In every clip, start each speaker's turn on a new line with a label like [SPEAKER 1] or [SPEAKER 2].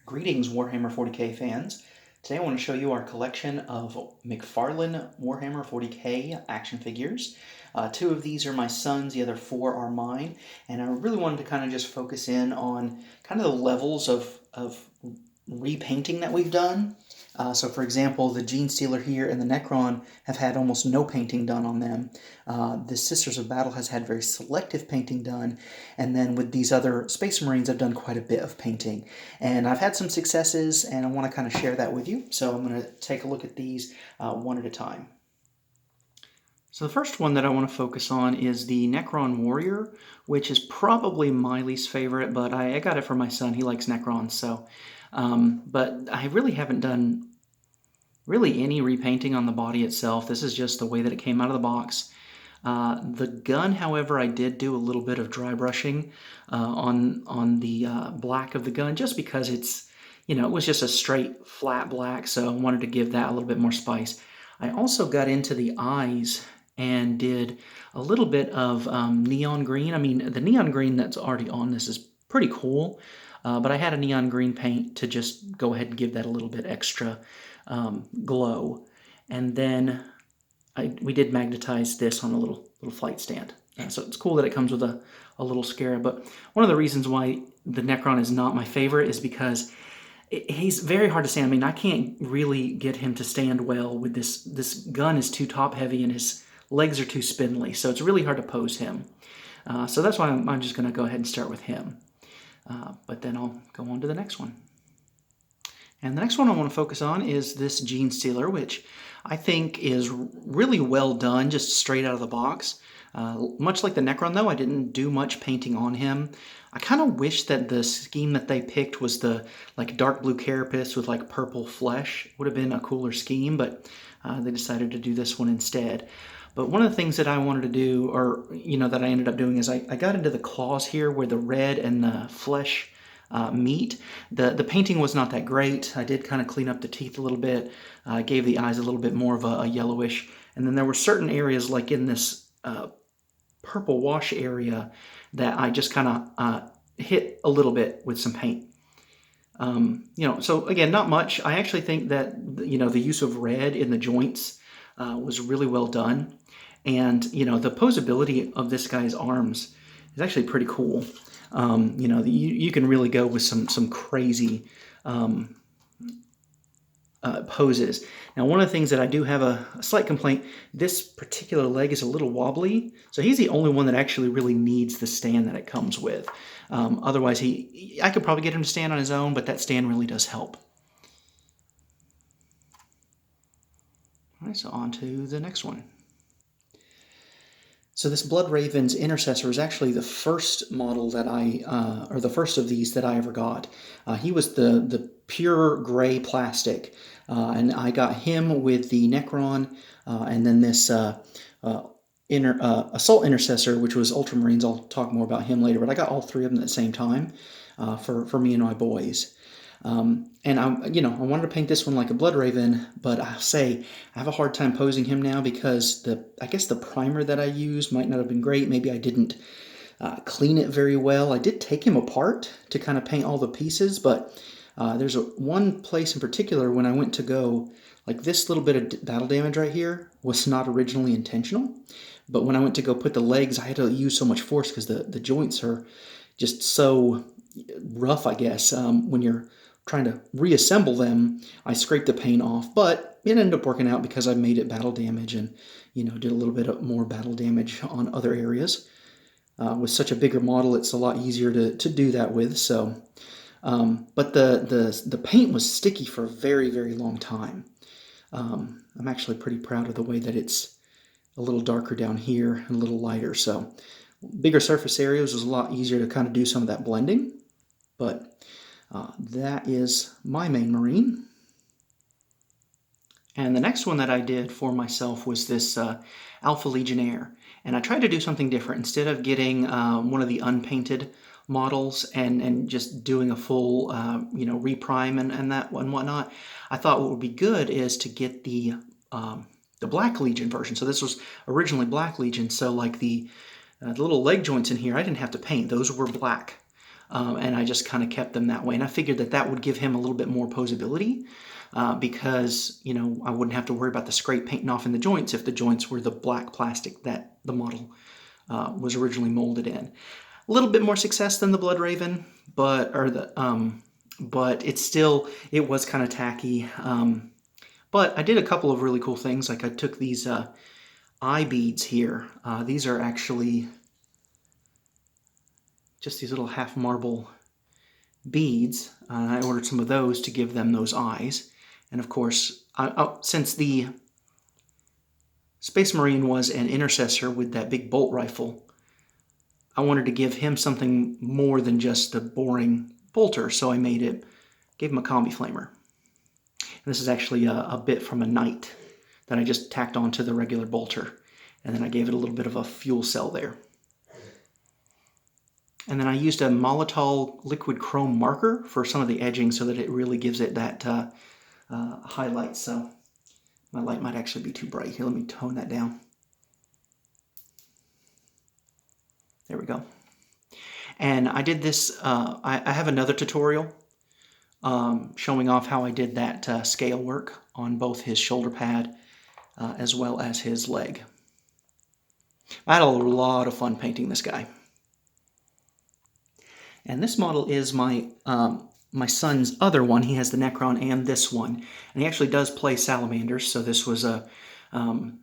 [SPEAKER 1] Greetings, Warhammer 40k fans. Today I want to show you our collection of Mcfarlane Warhammer 40k action figures. Two of these are my son's, the other four are mine, and I really wanted to kind of just focus in on kind of the levels of repainting that we've done. So for example, the Genestealer here and the Necron have had almost no painting done on them. The Sisters of Battle has had very selective painting done, and then with these other Space Marines I've done quite a bit of painting. And I've had some successes, and I want to kind of share that with you. So I'm going to take a look at these one at a time. So the first one that I want to focus on is the Necron Warrior, which is probably my least favorite, but I got it for my son. He likes Necrons, so... but I really haven't done really any repainting on the body itself. This is just the way that it came out of the box. The gun, however, I did do a little bit of dry brushing on the black of the gun, just because it's, it was just a straight flat black, so I wanted to give that a little bit more spice. I also got into the eyes and did a little bit of neon green. I mean, the neon green that's already on this is pretty cool, but I had a neon green paint to just go ahead and give that a little bit extra glow. And then we did magnetize this on a little flight stand. So it's cool that it comes with a little scarab. But one of the reasons why the Necron is not my favorite is because he's very hard to stand. I mean, I can't really get him to stand well with this. This gun is too top heavy and his legs are too spindly. So it's really hard to pose him. So that's why I'm just going to go ahead and start with him. But then I'll go on to the next one. And the next one I want to focus on is this Genestealer, which I think is really well done, just straight out of the box. Much like the Necron, though, I didn't do much painting on him. I kind of wish that the scheme that they picked was the dark blue carapace with purple flesh. Would have been a cooler scheme, but they decided to do this one instead. But one of the things that I wanted to do, or that I ended up doing, is I got into the claws here where the red and the flesh meat. The painting was not that great. I did kind of clean up the teeth a little bit. I gave the eyes a little bit more of a yellowish. And then there were certain areas, like in this purple wash area, that I just kind of hit a little bit with some paint. So again, not much. I actually think that the use of red in the joints was really well done. And the posability of this guy's arms is actually pretty cool. You can really go with some crazy poses. Now, one of the things that I do have a slight complaint, this particular leg is a little wobbly, so he's the only one that actually really needs the stand that it comes with. Otherwise, I could probably get him to stand on his own, but that stand really does help. All right, so on to the next one. So this Blood Raven's Intercessor is actually the first model that or the first of these that I ever got. He was the pure gray plastic, and I got him with the Necron, and then this Assault Intercessor, which was Ultramarines. I'll talk more about him later, but I got all three of them at the same time for me and my boys. And I wanted to paint this one like a Blood Raven, but I'll say I have a hard time posing him now because I guess the primer that I used might not have been great. Maybe I didn't clean it very well. I did take him apart to kind of paint all the pieces, but there's one place in particular when I went to go, this little bit of battle damage right here was not originally intentional, but when I went to go put the legs, I had to use so much force because the joints are just so rough, I guess. When you're trying to reassemble them, I scraped the paint off, but it ended up working out because I made it battle damage and, did a little bit more battle damage on other areas. With such a bigger model, it's a lot easier to do that with. So, but the paint was sticky for a very, very long time. I'm actually pretty proud of the way that it's a little darker down here and a little lighter. So bigger surface areas was a lot easier to kind of do some of that blending. But that is my main Marine. And the next one that I did for myself was this Alpha Legionnaire. And I tried to do something different. Instead of getting one of the unpainted models and just doing a full, reprime and that and whatnot, I thought what would be good is to get the Black Legion version. So this was originally Black Legion. So the little leg joints in here, I didn't have to paint. Those were black. and I just kind of kept them that way. And I figured that that would give him a little bit more posability because, you know, I wouldn't have to worry about the scrape painting off in the joints if the joints were the black plastic that the model was originally molded in. A little bit more success than the Blood Raven, but it was kind of tacky. But I did a couple of really cool things. Like I took these eye beads here. These are actually just these little half marble beads. I ordered some of those to give them those eyes. And of course, since the Space Marine was an intercessor with that big bolt rifle, I wanted to give him something more than just the boring bolter, so I gave him a combi flamer. And this is actually a bit from a Knight that I just tacked onto the regular bolter, and then I gave it a little bit of a fuel cell there. And then I used a Molotov liquid chrome marker for some of the edging so that it really gives it that highlight. So my light might actually be too bright. Here, let me tone that down. There we go. And I did this, I have another tutorial showing off how I did that scale work on both his shoulder pad as well as his leg. I had a lot of fun painting this guy. And this model is my son's other one. He has the Necron and this one. And he actually does play salamanders, so this was a, you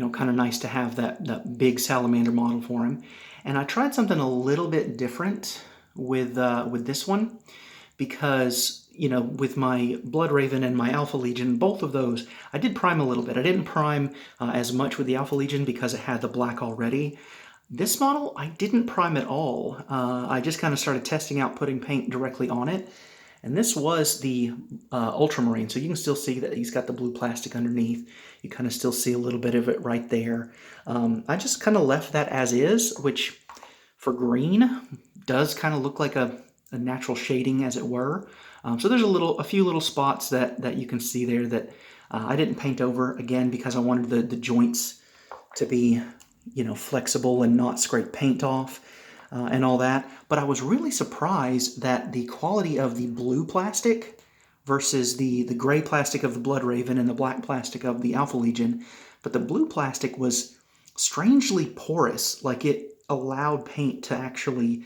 [SPEAKER 1] know, kind of nice to have that big salamander model for him. And I tried something a little bit different with this one because, you know, with my Blood Raven and my Alpha Legion, both of those, I did prime a little bit. I didn't prime as much with the Alpha Legion because it had the black already. This model, I didn't prime at all. I just kind of started testing out putting paint directly on it. And this was the Ultramarine, so you can still see that he's got the blue plastic underneath. You kind of still see a little bit of it right there. I just kind of left that as is, which for green does kind of look like a natural shading, as it were. So there's a few little spots that you can see there that I didn't paint over, again, because I wanted the joints to be, you know, flexible and not scrape paint off. And all that, but I was really surprised that the quality of the blue plastic versus the gray plastic of the Blood Raven and the black plastic of the Alpha Legion, but the blue plastic was strangely porous, like it allowed paint to actually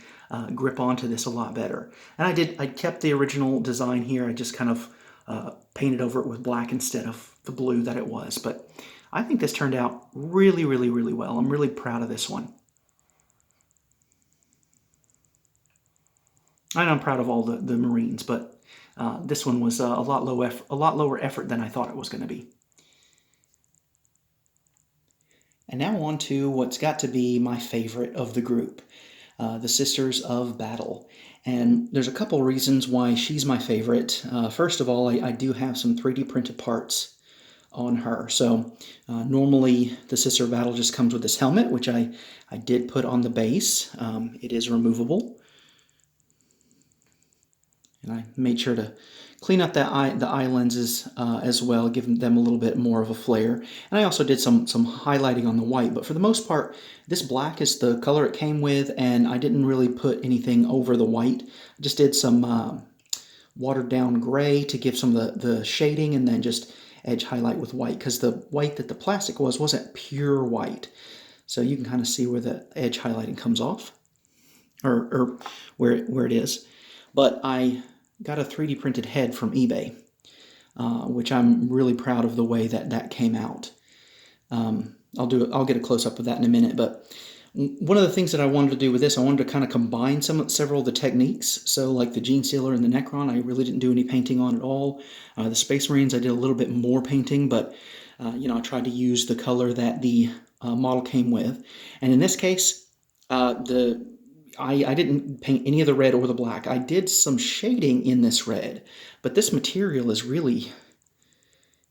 [SPEAKER 1] grip onto this a lot better. And I kept the original design here. I just kind of painted over it with black instead of the blue that it was, but I think this turned out really, really, really well. I'm really proud of this one. And I'm proud of all the Marines, but this one was a lot lower effort than I thought it was going to be. And now on to what's got to be my favorite of the group, the Sisters of Battle. And there's a couple reasons why she's my favorite. First of all, I do have some 3D printed parts on her. So normally the Sister of Battle just comes with this helmet, which I did put on the base. It is removable. And I made sure to clean up the eye lenses as well, give them a little bit more of a flare. And I also did some highlighting on the white, but for the most part, this black is the color it came with, and I didn't really put anything over the white. I just did some watered down gray to give some of the shading, and then just edge highlight with white, because the white that the plastic wasn't pure white. So you can kind of see where the edge highlighting comes off, or where it is. But I got a 3D printed head from eBay, which I'm really proud of the way that came out. I'll get a close-up of that in a minute, but one of the things that I wanted to do with this, I wanted to kind of combine several of the techniques. So like the Genestealer and the Necron, I really didn't do any painting on at all. The Space Marines, I did a little bit more painting, but you know, I tried to use the color that the model came with. And in this case, I didn't paint any of the red or the black. I did some shading in this red, but this material is really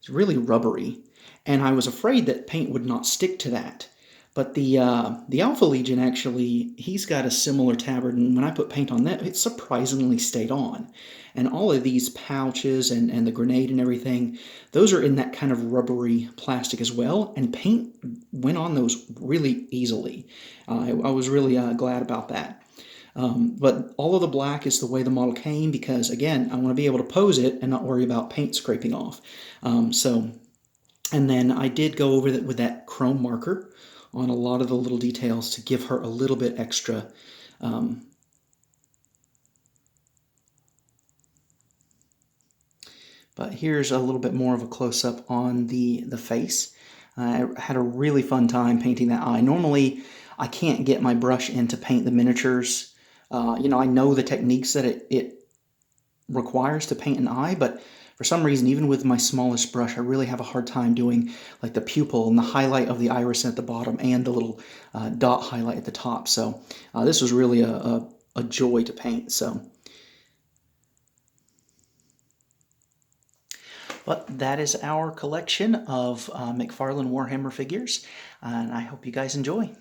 [SPEAKER 1] rubbery, and I was afraid that paint would not stick to that. But the Alpha Legion, actually, he's got a similar tabard, and when I put paint on that, it surprisingly stayed on. And all of these pouches and the grenade and everything, those are in that kind of rubbery plastic as well, and paint went on those really easily. I was really glad about that.
[SPEAKER 2] But all of the black is the way the model came because, again, I want to be able to pose it and not worry about paint scraping off. And then I did go over that with that chrome marker on a lot of the little details to give her a little bit extra but here's a little bit more of a close-up on the face. I had a really fun time painting that eye. Normally, I can't get my brush in to paint the miniatures. You know, I know the techniques that it requires to paint an eye, but for some reason, even with my smallest brush, I really have a hard time doing like the pupil and the highlight of the iris at the bottom and the little dot highlight at the top. So this was really a joy to paint. But that is our collection of Mcfarlane Warhammer figures, and I hope you guys enjoy.